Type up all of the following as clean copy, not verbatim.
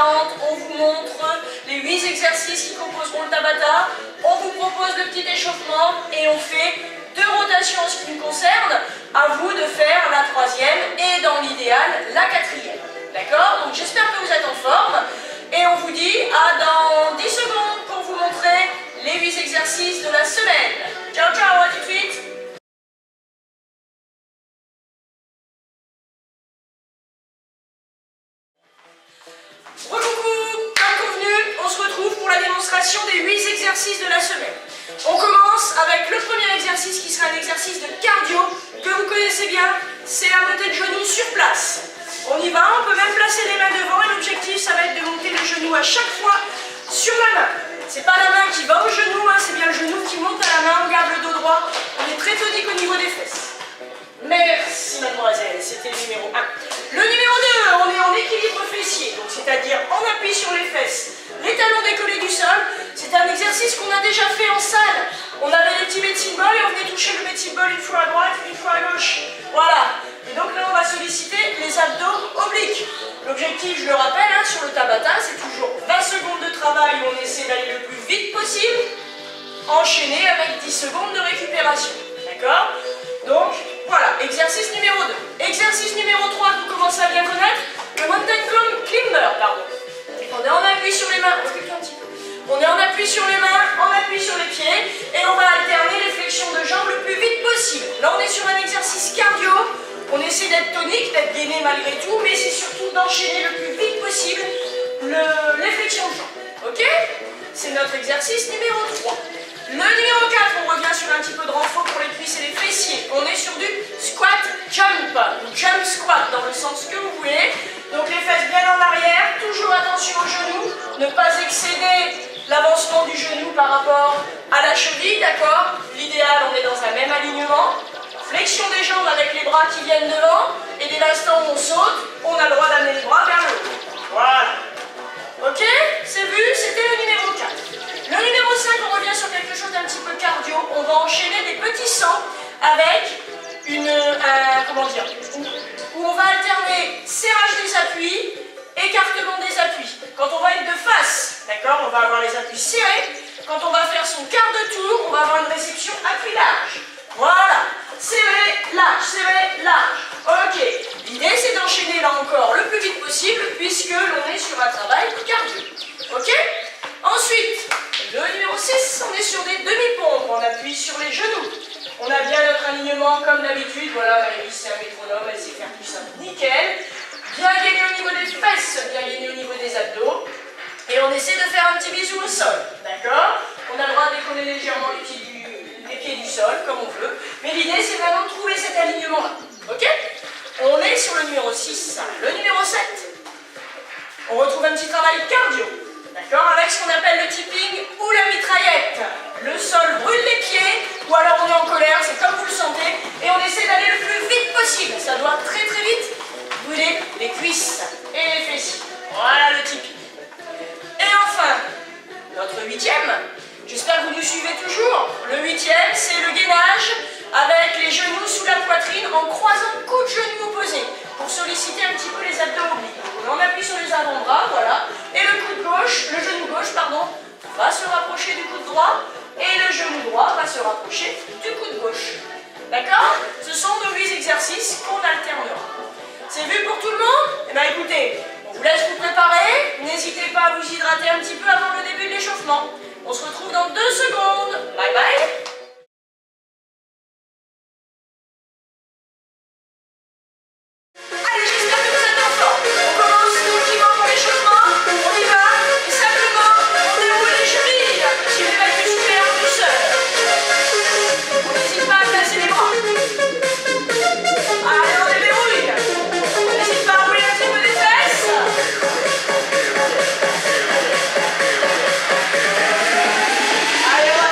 précédente, on vous montre les 8 exercices qui composeront le Tabata. On vous propose le petit échauffement et on fait 2 rotations en ce qui nous concerne. À vous de faire la 3e et dans l'idéal la 4e. D'accord? Donc j'espère que vous êtes en forme. Et on vous dit à dans 10 secondes pour vous montrer les 8 exercices de la semaine. Ciao, ciao, à tout de suite. Recoucou, comme convenu, on se retrouve pour la démonstration des 8 exercices de la semaine. On commence avec le premier exercice qui sera un exercice de cardio que vous connaissez bien, c'est la montée de genoux sur place. On y va, on peut même placer les mains devant et l'objectif ça va être de monter le genou à chaque fois sur la main. C'est pas la main qui va au genou, hein, c'est bien le genou qui monte à la main, on garde le dos droit, on est très tonique au niveau des fesses. Merci mademoiselle, c'était le numéro 1. Le numéro 2, on est en équilibre fessier, donc c'est-à-dire on appuie sur les fesses, les talons décollés du sol. C'est un exercice qu'on a déjà fait en salle. On avait les petits medicine balls et on venait toucher le medicine ball une fois à droite, une fois à gauche. Voilà. Et donc là on va solliciter les abdos obliques. L'objectif, je le rappelle, hein, sur le Tabata, c'est toujours 20 secondes de travail où on essaie d'aller le plus vite possible, enchaîné avec 10 secondes de récupération. D'accord? Donc, voilà, exercice numéro 2. Exercice numéro 3 que vous commencez à bien connaître, le mountain climber, pardon. On est en appui sur les mains, recule un petit peu. On est en appui sur les mains, en appui sur les pieds, et on va alterner les flexions de jambes le plus vite possible. Là, on est sur un exercice cardio, on essaie d'être tonique, d'être gainé malgré tout, mais c'est surtout d'enchaîner le plus vite possible les flexions de jambes. Ok? C'est notre exercice numéro 3. Le numéro 4, on revient sur un petit peu de renfort pour les cuisses et les fessiers. On est sur du squat jump, ou jump squat dans le sens que vous voulez. Donc les fesses bien en arrière, toujours attention aux genoux, ne pas excéder l'avancement du genou par rapport à la cheville, d'accord? L'idéal, on est dans un même alignement. Flexion des jambes avec les bras qui viennent devant, et dès l'instant où on saute, on a le droit d'amener les bras vers le haut. Voilà. Ok? C'est vu? C'était le numéro 4. Le numéro 5, on revient sur quelque chose d'un petit peu cardio. On va enchaîner des petits sauts avec où on va alterner serrage des appuis, écartement des appuis. Quand on va être de face, d'accord, on va avoir les appuis serrés. Quand on va faire son quart de tour, on va avoir une réception appui large. Voilà. Serré, large. Ok. L'idée, c'est d'enchaîner là encore le plus vite possible puisque l'on est sur un travail cardio. Ok? Ensuite, le numéro 6, on est sur des demi-pompes. On appuie sur les genoux. On a bien notre alignement comme d'habitude. Voilà, Maëlys, c'est un métronome, elle sait faire tout ça. Nickel. Bien gagné au niveau des fesses, bien gagné au niveau des abdos. Et on essaie de faire un petit bisou au sol. D'accord? On a le droit de décoller légèrement les pieds du sol, comme on veut. Mais l'idée, c'est vraiment de trouver cet alignement-là. Ok? On est sur le numéro 6. Le numéro 7, on retrouve un petit travail cardio. D'accord? Avec ce qu'on appelle le tipping ou la mitraillette. Le sol brûle les pieds, ou alors on est en colère, c'est comme vous le sentez, et on essaie d'aller le plus vite possible. Ça doit très très vite brûler les cuisses et les fessiers. Voilà le tipping. Et enfin, notre 8e, j'espère que vous nous suivez toujours. Le 8e, c'est le gainage avec les genoux sous la poitrine en croisant coude genou opposé pour solliciter un petit peu les abdos obliques. On appuie sur les avant-bras, voilà. Et le genou gauche, va se rapprocher du coude droit et le genou droit va se rapprocher du coude gauche. D'accord? Ce sont nos 8 exercices qu'on alternera. C'est vu pour tout le monde? Eh bien écoutez, on vous laisse vous préparer. N'hésitez pas à vous hydrater un petit peu avant le début de l'échauffement. On se retrouve dans 2 secondes. Bye bye. Allez, j'espère que vous êtes en forme. On commence tranquillement pour l'échauffement. On y va. Et simplement, on déroule les chevilles. Petit réveil musculaire en douceur. On n'hésite pas à placer les bras. Allez, on déverrouille. On n'hésite pas à rouler un petit peu les fesses. Allez, on va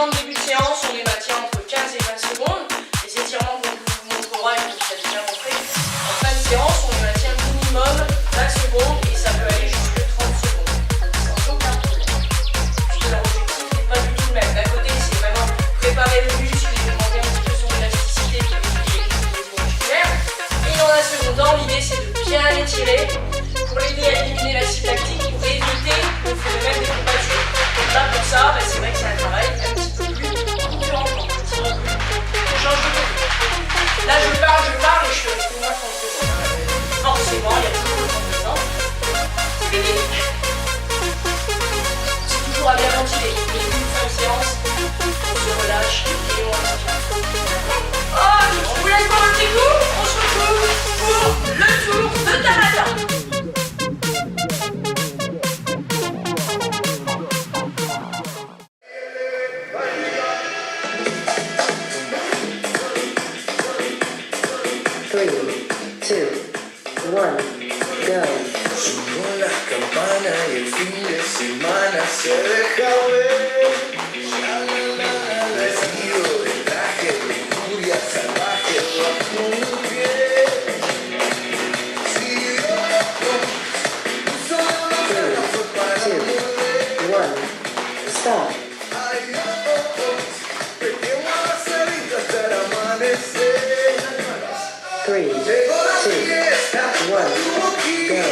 étirements de début de séance, on les maintient entre 15 et 20 secondes. Les étirements qu'on vous montrera et que vous avez bien montré, en fin de séance, on les maintient minimum 20 secondes et ça peut aller jusqu'à 30 secondes, sans aucun problème. Puisque leur objectif n'est pas du tout le même. D'un côté, c'est vraiment préparer le muscle et demander un petit peu son élasticité qui est musculaire. Et dans un second temps, l'idée c'est de bien l'étirer pour l'aider à éliminer l'acide lactique pour éviter le phénomène des courbatures. Donc là, pour ça, c'est vrai que c'est un travail un petit peu plus concurrent. On change de côté. Là, je parle et je fais rester moi quand je fais. Forcément, il y a toujours le temps dedans. C'est fini. C'est toujours à bien ventiler. Et une fin de séance, on se relâche et on respire. Oh, je vous laisse prendre un petit coup. On se retrouve pour le tour de Tabata. 3, 2, 1, go. Subo las campanas y el fin de semana se deja ver. Vestido de traje de furia salvaje bajo mi piel. Si Dios solo fue para 2, 1, stop. ay Dios, pequeño acerito hasta el amanecer. 3, 2, 1, go.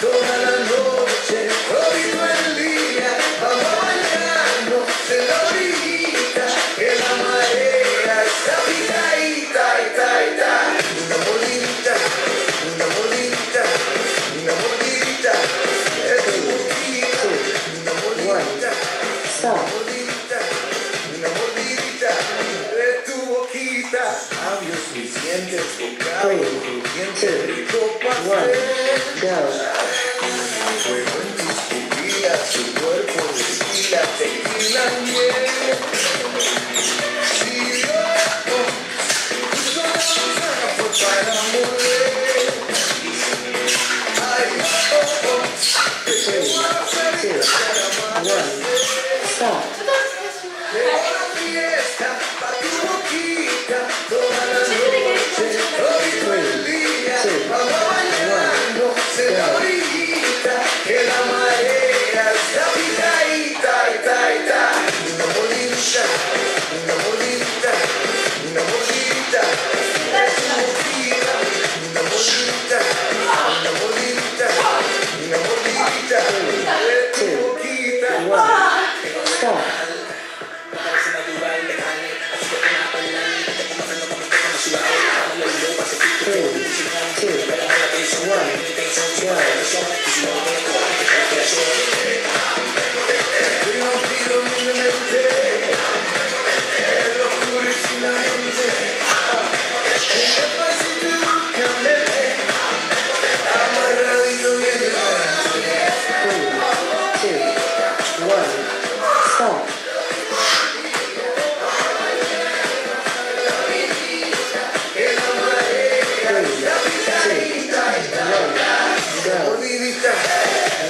Toda la noche, todo el día, vamos bailando en la orillita, que la marea está picadita, una bolita, una bolita, una bolita, es tu boquita, una bolita, Stop. una bolita, es tu boquita, labios, mis dientes, bocado, 3, crujiente, 2, rico 1, pastel. go. Fuego en tus pupilas, tu cuerpo destila tequila miel. Si Dios puso la manzana fue para morir. Ay, pequeño acerito hasta el 2, 1, amanecer. stop. Llegó la fiesta pa' tu boquita, toda la noche, todo el día, vamos bailando en la orillita, que la marea está picadita, una bolita, una bolita, una bolita, es tu boquita, una bolita, una bolita, una bolita, es tu boquita. 1, stop. 3, 2, 1, stop. 3, 2, 1,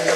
go.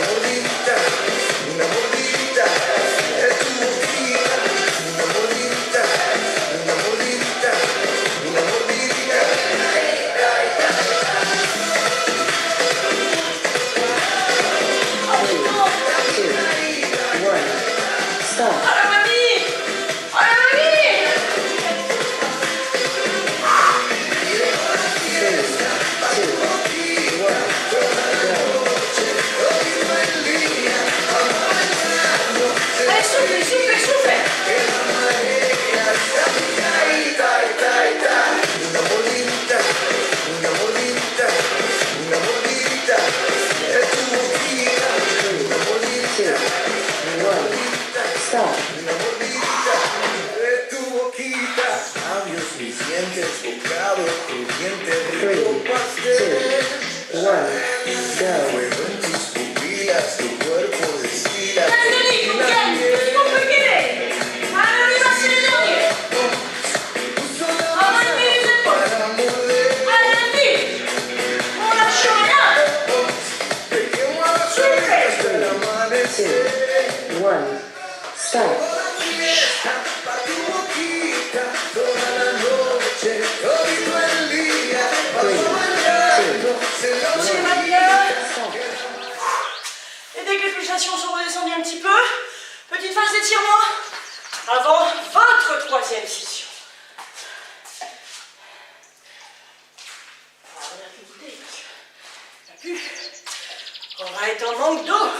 est en manque d'eau.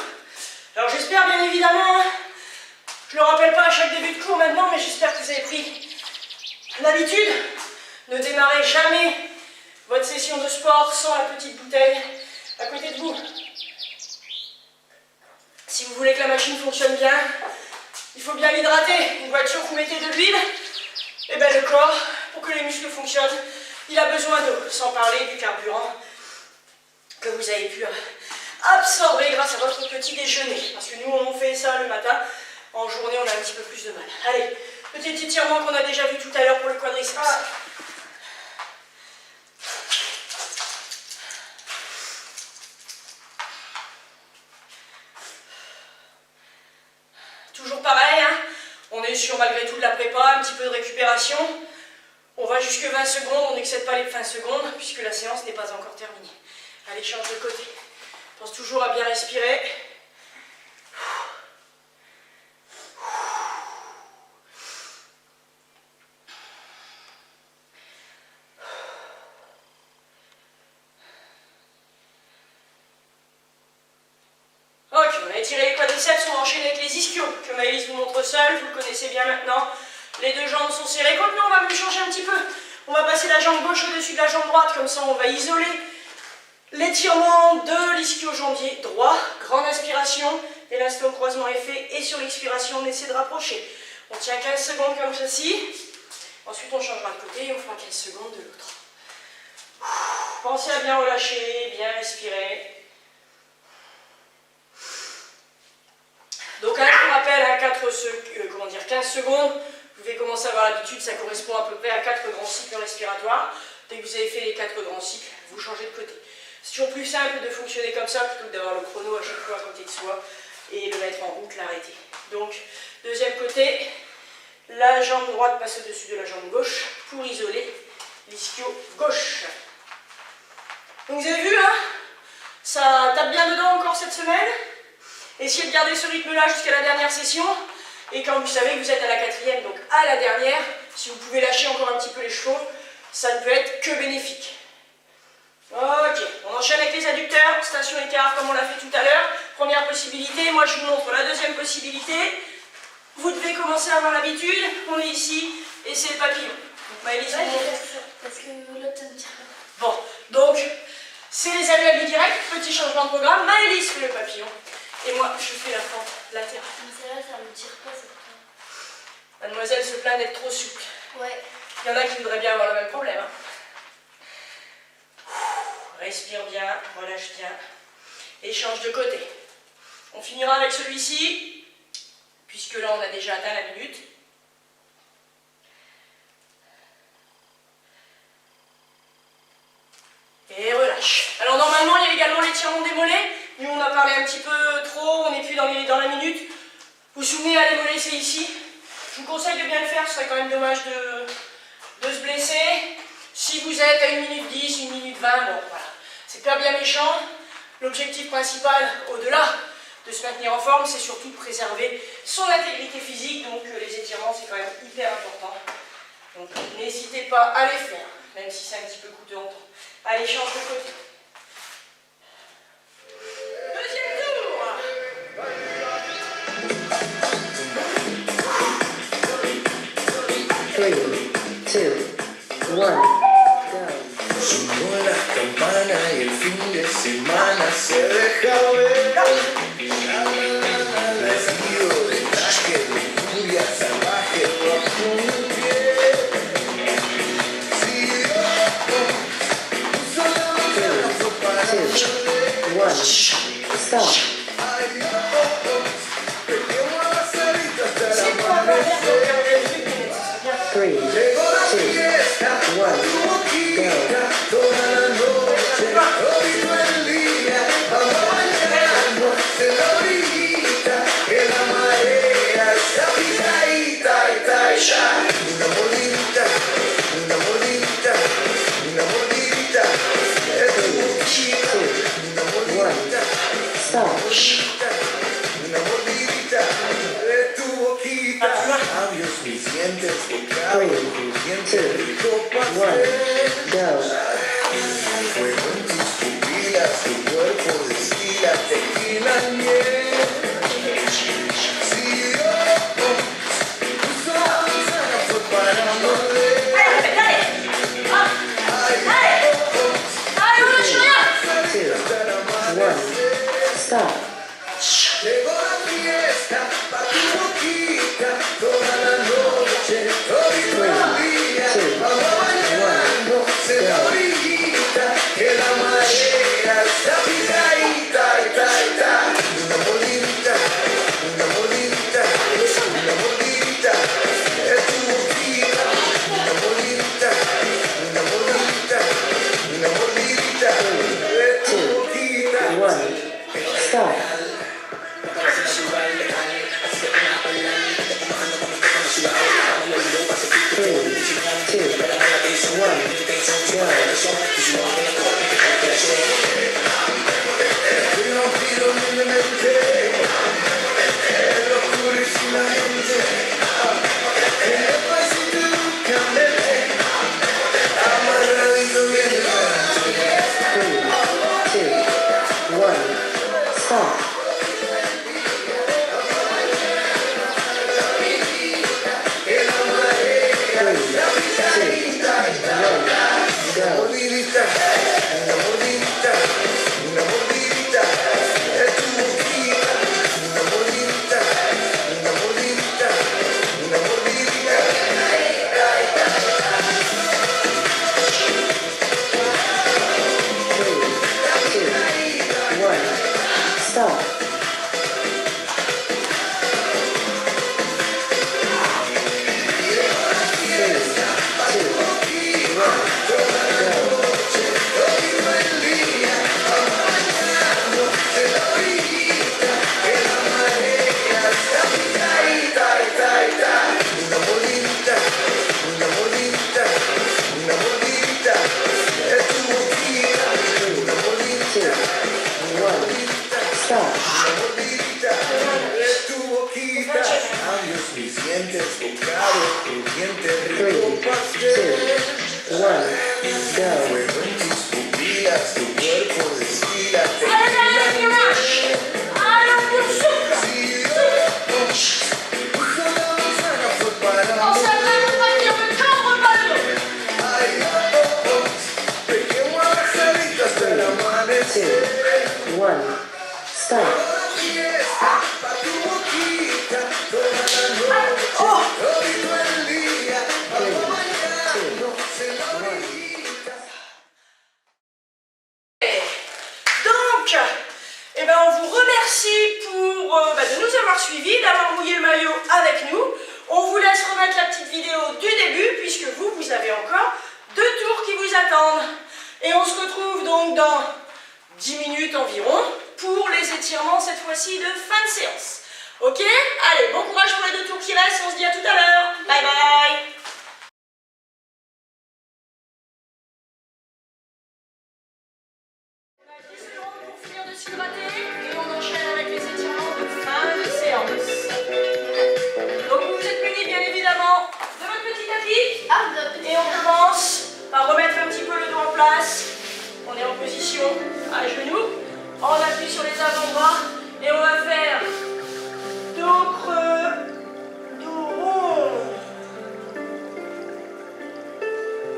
Alors j'espère bien évidemment, je ne le rappelle pas à chaque début de cours maintenant, mais j'espère que vous avez pris l'habitude. Ne démarrez jamais votre session de sport sans la petite bouteille à côté de vous. Si vous voulez que la machine fonctionne bien, il faut bien l'hydrater. Une voiture, vous mettez de l'huile, et bien le corps, pour que les muscles fonctionnent, il a besoin d'eau, sans parler du carburant que vous avez pu absorber grâce à votre petit déjeuner. Parce que nous, on fait ça le matin, en journée, on a un petit peu plus de mal. Allez, petit étirement qu'on a déjà vu tout à l'heure pour le quadriceps. Toujours pareil, hein, on est sur malgré tout de la prépa, un petit peu de récupération. On va jusque 20 secondes, on n'excède pas les 20 secondes puisque la séance n'est pas encore terminée. Allez, change de côté. Pense toujours à bien respirer. Ok, on a étiré les quadriceps, on va enchaîner avec les ischios, que Maëlys vous montre seule, vous le connaissez bien maintenant. Les deux jambes sont serrées, comme nous on va même changer un petit peu. On va passer la jambe gauche au-dessus de la jambe droite, comme ça on va isoler l'étirement de l'ischio-jambier droit. Grande inspiration, élastom croisement est fait, et sur l'expiration on essaie de rapprocher. On tient 15 secondes comme ceci, ensuite on changera de côté et on fera 15 secondes de l'autre. Pensez à bien relâcher, bien respirer. Donc là, je vous rappelle, à 15 secondes, vous devez commencer à avoir l'habitude, ça correspond à peu près à 4 grands cycles respiratoires. Dès que vous avez fait les 4 grands cycles, vous changez de côté. C'est toujours plus simple de fonctionner comme ça plutôt que d'avoir le chrono à chaque fois à côté de soi et le mettre en route, l'arrêter. Donc, deuxième côté, la jambe droite passe au-dessus de la jambe gauche pour isoler l'ischio gauche. Donc vous avez vu, hein, ça tape bien dedans encore cette semaine. Essayez de garder ce rythme-là jusqu'à la dernière session. Et quand vous savez que vous êtes à la 4e, donc à la dernière, si vous pouvez lâcher encore un petit peu les chevaux, ça ne peut être que bénéfique. Ok, on enchaîne avec les adducteurs, station écart comme on l'a fait tout à l'heure. Première possibilité, moi je vous montre la deuxième possibilité. Vous devez commencer à avoir l'habitude, on est ici, et c'est le papillon. Donc Maëlys vous montre. Parce que l'autre ne tire pas. Bon, donc c'est les allées direct, petit changement de programme. Maëlys fait le papillon, et moi je fais la fente latérale. Mais celle-là, ça ne me tire pas, c'est pas. Mademoiselle se plaint d'être trop souple. Ouais. Il y en a qui voudraient bien avoir le même problème. Hein. Respire bien, relâche bien, et change de côté. On finira avec celui-ci, puisque là on a déjà atteint la minute. Et relâche. Alors normalement il y a également l'étirement des mollets. Nous on a parlé un petit peu trop, on n'est plus dans la minute. Vous vous souvenez, les mollets c'est ici. Je vous conseille de bien le faire, ce serait quand même dommage de se blesser. Si vous êtes à 1 minute 10, 1 minute 20, bon voilà. C'est pas bien méchant. L'objectif principal, au-delà de se maintenir en forme, c'est surtout de préserver son intégrité physique. Donc les étirements, c'est quand même hyper important. Donc n'hésitez pas à les faire, même si c'est un petit peu coûteux en temps. Allez, change de côté. Deuxième tour. 3, 2, 1, go. Sonó la campana y el fin de semana se deja ver. Vestido de traje de furia salvaje bajo un pie. Si Dios solamente lo fue para 2, 1, stop. ay Dios, peleemos las alitas hasta C'est el pour avoir l'air amanecer. de regarder le truc, mais c'est bien. 3, 2, Llegó la fiesta, 1, tu boquita, toda la noche, hoy no el día, vamos bailando en la orillita, que la marea está picadita, está ya. Una mordidita, una mordidita, una mordidita, de tu boquita, una mordidita, stop. una mordidita, de tu boquita. Labios, mis dientes, bocado, 3, crujiente, rico 1, pastel. go. Fuego en tus pupilas, tu cuerpo desfila. tequila, tequila, yeah. Si yo uso la manzana fue para morder. Allez, allez. Hop. Allez. Allez, on lâche rien. 2, 1, stop. Llegó la fiesta pa' tu boquita, toda la noche, todo el día, vamos bailando en la orillita, que la marea está picadita, ta, ta. Una mordidita, una mordidita, una mordidita, es tu boquita, una mordidita, una mordidita, una mordidita, es tu boquita. 1, stop. 3, 2, 1, El vampiro en mi mente, el oscurece la mente. En el pasito candele, amarradito bien delante. 3, 2, 1, stop. Que la marea 3, 2, 1, una go. mordidita, una mordidita, una mordidita, es tu boquita. Una mordidita, una mordidita, una mordidita. 3, 2, 1, stop. 2, 1, stop. Es tu boquita, labios, mis dientes, bocado, crujiente, 3, rico 2, pastel. 1, go. Fuego en tus pupilas, tu cuerpo destila Allez, allez, on lâche. Allez, on poursuit. Si yo uso la manzana fue para Pensez à vraiment pas dire de cambre bateau. ay, pequeño a las alitas del 2, amanecer. 1, stop. Fiesta pa' tu boquita, toda la noche, todito el día, vamos bailando en la orillita. Donc, eh ben, on vous remercie pour de nous avoir suivis, d'avoir mouillé le maillot avec nous. On vous laisse remettre la petite vidéo du début, puisque vous avez encore 2 tours qui vous attendent. Et on se retrouve donc dans 10 minutes environ pour les étirements, cette fois-ci de fin de séance. Ok? Allez, bon courage pour les 2 tours qui restent, on se dit à tout à l'heure. Bye bye! On a 10 secondes pour finir de se hydrater et on enchaîne avec les étirements de fin de séance. Donc vous vous êtes munis bien évidemment de votre petit tapis et on commence par remettre un petit peu le dos en place. On est en position à genoux, on appuie sur les avant-bras et on va faire dos creux, dos rond.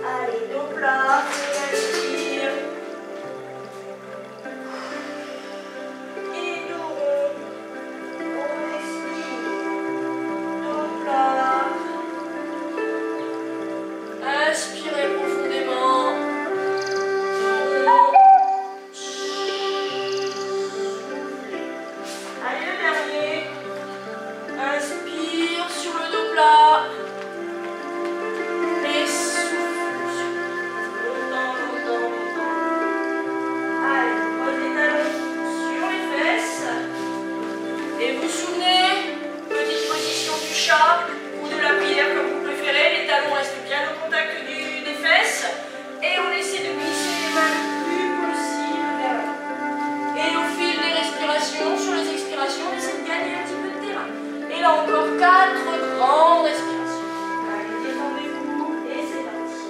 Allez, dos plat, on inspire. Et dos rond, on expire. Dos plat. Inspirez profondément. Dos rond. Allez, le dernier. Inspire sur le dos plat. Et souffle. Longtemps, longtemps, longtemps. Allez, pose les talons sur les fesses. Et vous souvenez, petite position du chat ou de la pierre comme vous préférez. Les talons restent bien au contact des fesses. Et on essaie de glisser les mains le plus possible vers l'avant. Et au fil des respirations, sur les expirations, on essaie de gagner un petit peu de terrain. Et là encore 4 grandes respirations. Allez, détendez-vous et c'est parti.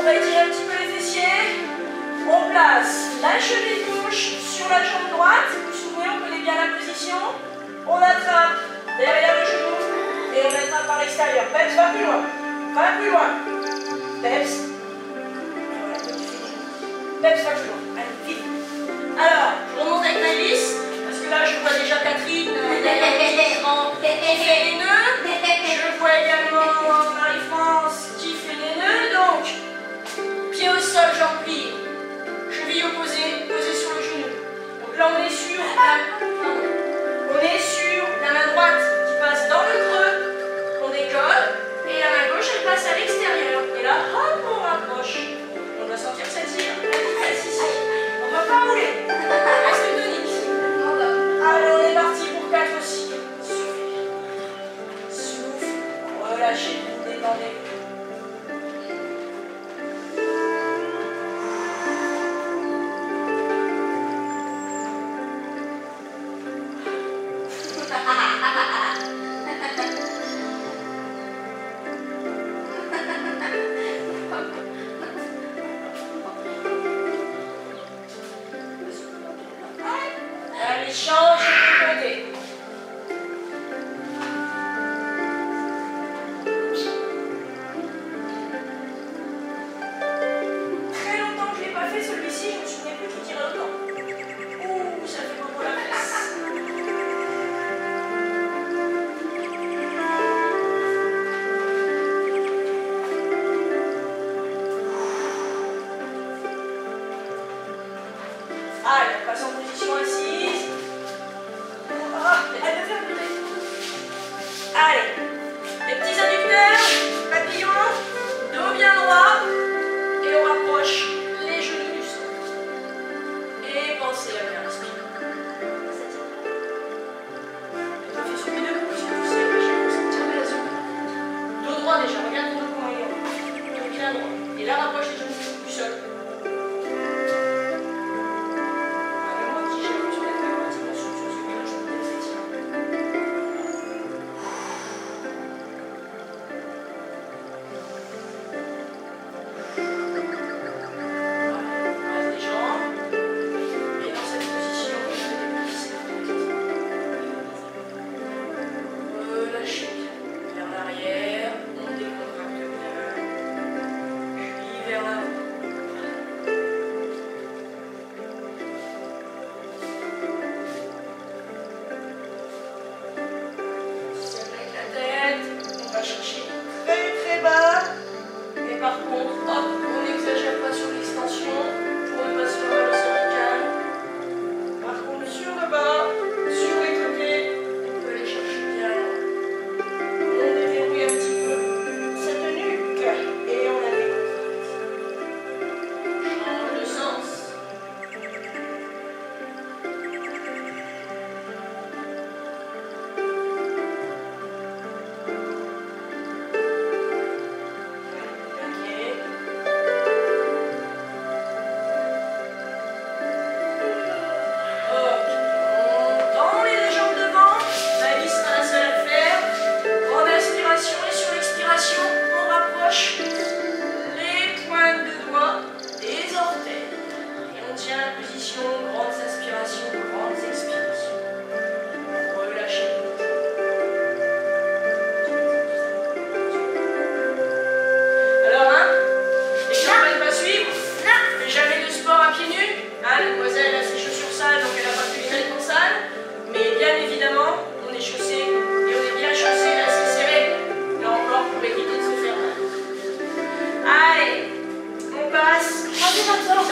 va étirer un petit peu les fessiers. On place la cheville gauche sur la jambe droite. Vous vous souvenez, on connaît bien la position. On attrape derrière le genou et on attrape par l'extérieur. Peps, va plus loin. Va plus loin. Peps. Peps, va plus loin. Allez, vite. Alors, je remonte avec ma vis, parce que là, je vois déjà Catherine derrière l'écran qui fait les nœuds. Je vois également Marie-France qui fait les nœuds. Donc, pied au sol, jambes pliées. Cheville opposée, posée sur le genou. Donc là, on est sur la main droite qui passe dans le creux, on décolle, et la main gauche, elle passe à l'extérieur. Et là, hop, on rapproche. On doit sentir que ça tire. Ici. On ne va pas rouler. Reste tonique. Allez, on est parti pour 4 aussi. Souffle. Relâchez, vous détendez. Allez, change de côté. Très longtemps que je ne l'ai pas fait celui-ci, je me souviens plus qui tirait autant. Ouh, ça fait beaucoup la place. Allez, on passe en position assise. Ah, elle me fait un peu. Allez, les petits adducteurs, papillons, dos bien droit, et on rapproche les genoux du sol. Et pensez à bien respirer. On fait sur les deux coups, parce que vous savez, j'ai l'impression de tirer la zone. Dos droit déjà, regarde ton dos comment il est. Dos bien droit. Et là, rapproche les genoux du sol.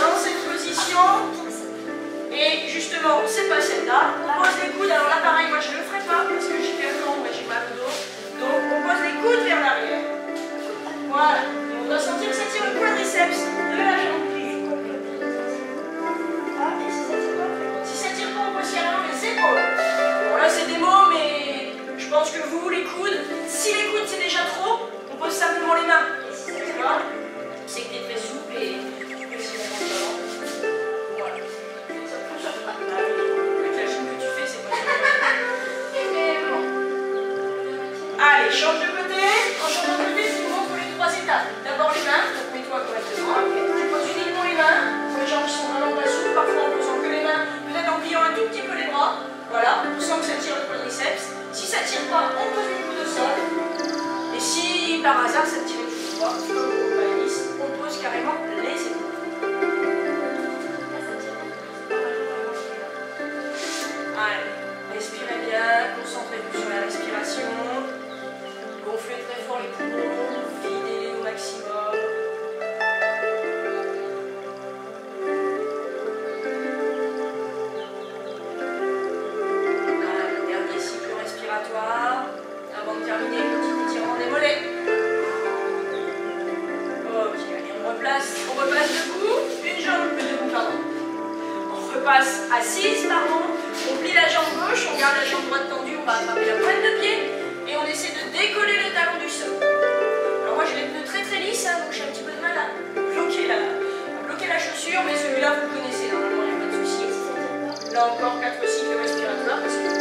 dans cette position. Et justement, c'est pas celle-là. On pose les coudes. Alors là, pareil, moi je ne le ferai pas parce que j'ai un long, mais j'ai mal au dos. Donc on pose les coudes vers l'arrière. Voilà. Et on doit sentir que ça tire le quadriceps de la jambe. Si ça tire pas, on peut s'y aller dans les épaules. Bon, là c'est des mots, mais je pense que vous, les coudes, si les coudes c'est déjà trop, on pose simplement les mains. D'accord ? C'est que tu es très souple et tu peux aussi mettre en avant. Voilà. Ça pousse sur pas. Avec la gym que tu fais, c'est pas bon. Allez, change de côté. En changeant de côté, tu montres les 3 étapes. repasse debout, une jambe, debout, pardon. On repasse assise, pardon. On plie la jambe gauche, on garde la jambe droite tendue, on va attraper la pointe de pied et on essaie de décoller le talon du sol. Alors moi j'ai les pneus très très lisses, hein, donc j'ai un petit peu de mal à bloquer la chaussure, mais celui-là vous le connaissez, normalement il n'y a pas de souci. Là encore 4 cycles respiratoires parce que